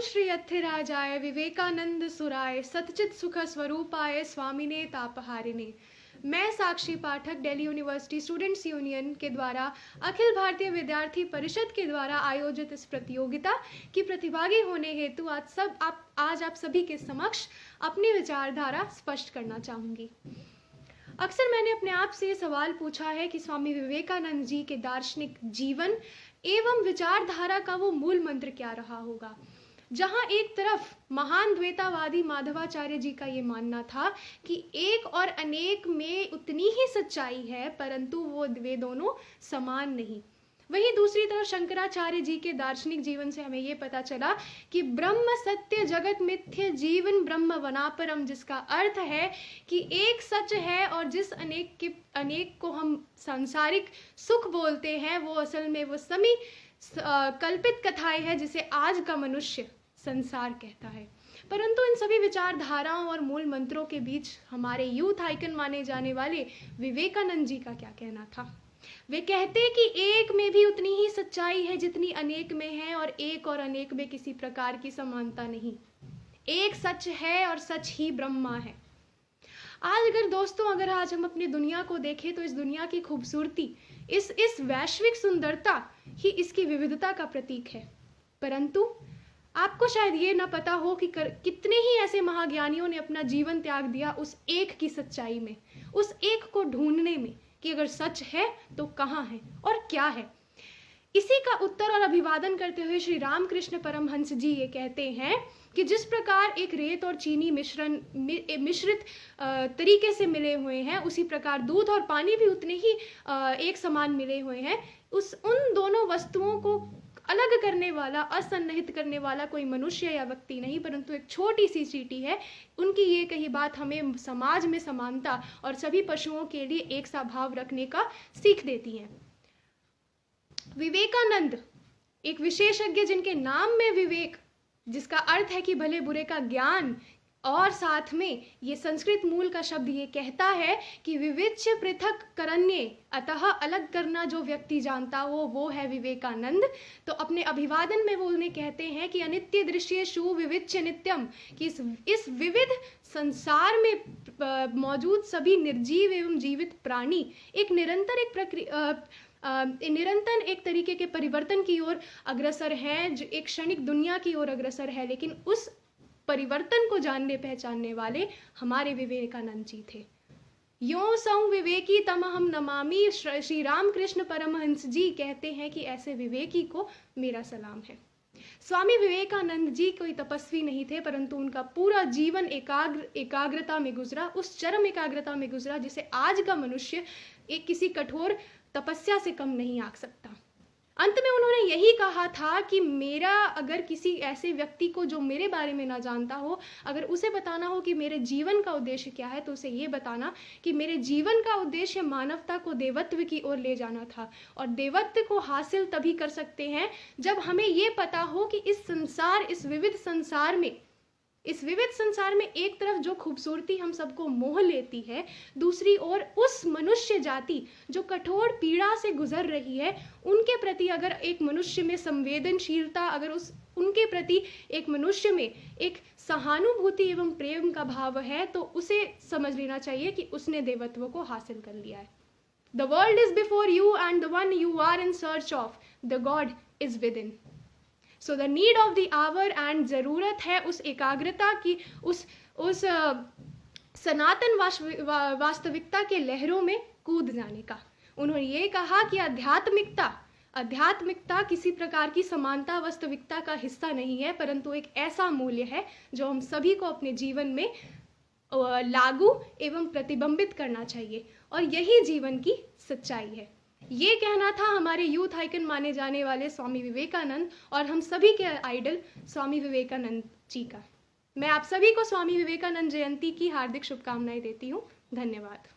श्री अथिराजाय विवेकानंद सुराय सतचित सुख स्वरूपाय स्वामिने तापहारिणे। मैं साक्षी पाठक Delhi university students union के द्वारा अखिल भारतीय विद्यार्थी परिषद के द्वारा आयोजित इस प्रतियोगिता की प्रतिभागी होने हेतु आज आप सभी के समक्ष अपनी विचारधारा स्पष्ट करना चाहूँगी। अक्सर मैंने अपने आप से ये सवाल पूछा है कि स्वामी विवेकानंद जी के दार्शनिक जीवन एवं विचारधारा का वो मूल मंत्र क्या रहा होगा। जहां एक तरफ महान द्वैतावादी माधवाचार्य जी का ये मानना था कि एक और अनेक में उतनी ही सच्चाई है, परंतु वे दोनों समान नहीं। वहीं दूसरी तरफ शंकराचार्य जी के दार्शनिक जीवन से हमें ये पता चला कि ब्रह्म सत्य जगत मिथ्य जीवन ब्रह्म वनापरम, जिसका अर्थ है कि एक सच है और जिस अनेक को हम सांसारिक सुख बोलते हैं वो असल में वो सभी कल्पित कथाएं हैं जिसे आज का मनुष्य संसार कहता है। परंतु इन सभी विचारधाराओं और मूल मंत्रों के बीच हमारे यूथ आइकन माने जाने वाले विवेकानंद जी का क्या कहना था। वे कहते कि एक में भी उतनी ही सच्चाई है जितनी अनेक में है, और एक और अनेक में किसी प्रकार की समानता नहीं। एक सच है और सच ही ब्रह्मा है। अगर आज हम अपनी दुनिया को देखें तो इस दुनिया की खूबसूरती, इस वैश्विक सुंदरता ही इसकी विविधता का प्रतीक है। परंतु आपको शायद ये ना पता हो कि कितने ही ऐसे महाज्ञानियों ने अपना जीवन त्याग दिया उस एक की सच्चाई में, उस एक को ढूंढने में कि अगर सच है तो कहाँ है और क्या है। इसी का उत्तर और अभिवादन करते हुए श्री रामकृष्ण परमहंस जी ये कहते हैं कि जिस प्रकार एक रेत और चीनी मिश्रित तरीके से मिले हुए हैं, उसी प्रकार दूध और पानी भी उतने ही एक समान मिले हुए हैं। उन दोनों वस्तुओं को अलग करने वाला, असन्निहित करने वाला कोई मनुष्य या व्यक्ति नहीं, परंतु एक छोटी सी चींटी है। उनकी ये कही बात हमें समाज में समानता और सभी पशुओं के लिए एक सा भाव रखने का सीख देती है। विवेकानंद एक विशेषज्ञ जिनके नाम में विवेक, जिसका अर्थ है कि भले बुरे का ज्ञान, और साथ में ये संस्कृत मूल का शब्द ये कहता है कि विविच्य पृथक करन्ये, अतः अलग करना जो व्यक्ति जानता हो वो है विवेकानंद। तो अपने अभिवादन में वो उन्हें कहते हैं कि अनित्य दृश्येषु विविच्य नित्यम, कि इस विविध संसार में मौजूद सभी निर्जीव एवं जीवित प्राणी एक निरंतर एक तरीके के परिवर्तन की ओर अग्रसर है, जो एक क्षणिक दुनिया की ओर अग्रसर है। लेकिन उस परिवर्तन को जानने पहचानने वाले हमारे विवेकानंद जी थे। यो सौ विवेकी तमहम नमामि, श्री रामकृष्ण परमहंस जी कहते हैं कि ऐसे विवेकी को मेरा सलाम है। स्वामी विवेकानंद जी कोई तपस्वी नहीं थे, परंतु उनका पूरा जीवन एकाग्रता में गुजरा, उस चरम एकाग्रता में गुजरा जिसे आज का मनुष्य एक किसी कठोर तपस्या से कम नहीं आंक सकता। अंत में उन्होंने यही कहा था कि मेरा अगर किसी ऐसे व्यक्ति को जो मेरे बारे में ना जानता हो, अगर उसे बताना हो कि मेरे जीवन का उद्देश्य क्या है, तो उसे ये बताना कि मेरे जीवन का उद्देश्य मानवता को देवत्व की ओर ले जाना था। और देवत्व को हासिल तभी कर सकते हैं जब हमें ये पता हो कि इस विविध संसार में एक तरफ जो खूबसूरती हम सबको मोह लेती है, दूसरी ओर उस मनुष्य जाति जो कठोर पीड़ा से गुजर रही है, उनके प्रति अगर एक मनुष्य में संवेदनशीलता, अगर उनके प्रति एक मनुष्य में एक सहानुभूति एवं प्रेम का भाव है, तो उसे समझ लेना चाहिए कि उसने देवत्व को हासिल कर लिया है। The world is before you and the one you are in search of, the god is within. So the need of the hour, and ज़रूरत है उस एकाग्रता की, उस सनातन वास्तविकता के लहरों में कूद जाने का। उन्होंने ये कहा कि आध्यात्मिकता किसी प्रकार की समानता वास्तविकता का हिस्सा नहीं है, परंतु एक ऐसा मूल्य है जो हम सभी को अपने जीवन में लागू एवं प्रतिबिंबित करना चाहिए, और यही जीवन की सच्चाई है। ये कहना था हमारे यूथ आइकन माने जाने वाले स्वामी विवेकानंद और हम सभी के आइडल स्वामी विवेकानंद जी का। मैं आप सभी को स्वामी विवेकानंद जयंती की हार्दिक शुभकामनाएं देती हूँ। धन्यवाद।